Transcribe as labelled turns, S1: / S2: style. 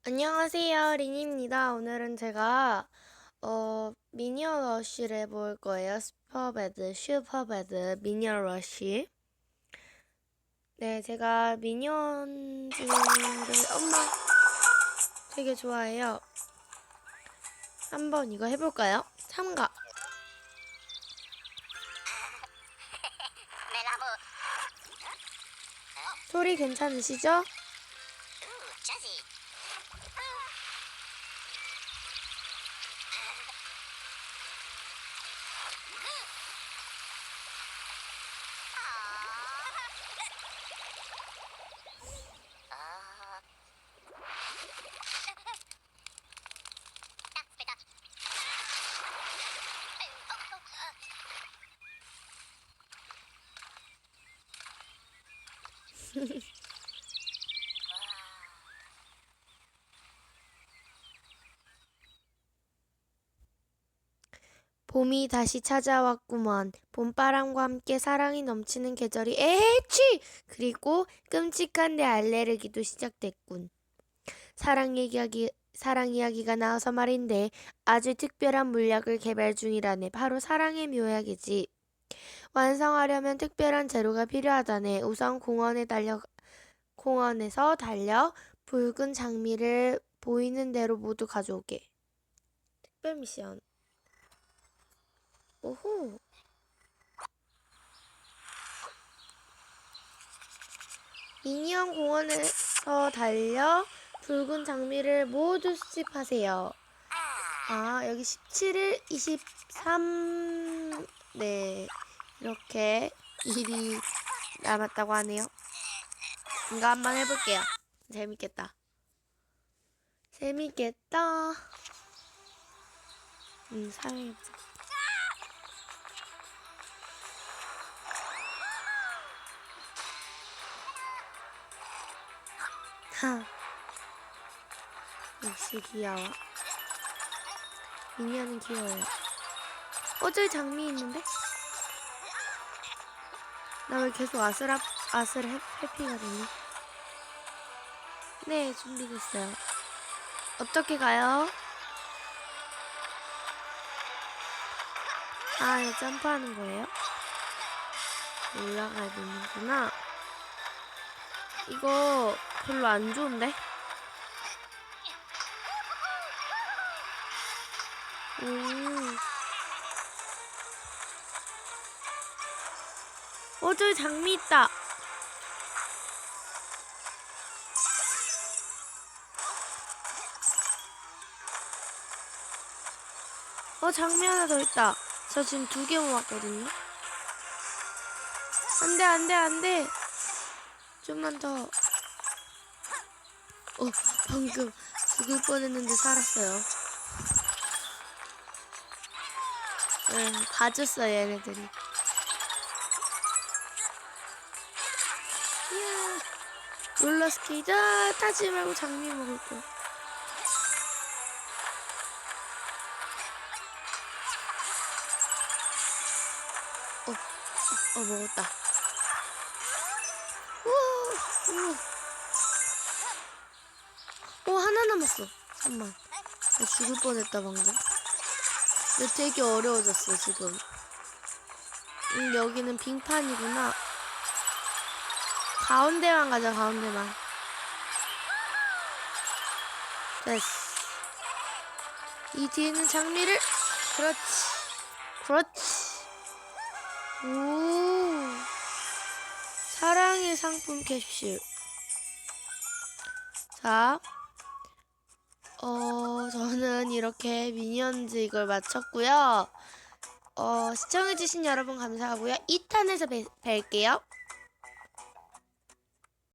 S1: 안녕하세요, 린입니다. 오늘은 제가 미니언 러쉬를 해볼 거예요. 슈퍼배드 미니언 러쉬. 네, 제가 미니언즈를 되게 좋아해요. 한번 이거 해볼까요? 참가. 소리 괜찮으시죠? 봄이 다시 찾아왔구먼. 봄바람과 함께 사랑이 넘치는 계절이 에헤취! 그리고 끔찍한 내 알레르기도 시작됐군. 사랑 이야기가 나와서 말인데 아주 특별한 물약을 개발 중이라네. 바로 사랑의 묘약이지. 완성하려면 특별한 재료가 필요하다네. 우선 공원에서 달려 붉은 장미를 보이는 대로 모두 가져오게. 특별 미션. 오호. 미니언 공원에서 달려 붉은 장미를 모두 수집하세요. 아, 여기 17일, 23, 네. 이렇게 일이 남았다고 하네요. 이거 한번 해볼게요. 재밌겠다. 재밌겠다. 사랑해보자. 하. 역시 귀여워. 미니언은 귀여워요. 저기 장미 있는데? 나 왜 계속 해피가 되니? 네, 준비됐어요. 어떻게 가요? 아, 이거 점프하는 거예요? 올라가야 되는구나. 이거 별로 안 좋은데? 저기 장미 있다. 장미 하나 더 있다. 저 지금 2개 모았거든요. 안 돼. 좀만 더. 방금 죽을 뻔했는데 살았어요. 봐줬어요, 얘네들이. 이야, 롤러스케이트 타지 말고 장미 먹을 거야. 먹었다. 우와. 하나 남았어. 잠깐만. 나 죽을 뻔했다 방금. 근데 되게 어려워졌어 지금. 여기는 빙판이구나. 가운데만 가자, 가운데만. 됐어. 이 뒤에는 장미를. 그렇지. 오. 사랑의 상품 캡슐. 자. 저는 이렇게 미니언즈 이걸 마쳤고요. 시청해주신 여러분 감사하고요. 2탄에서 뵐게요.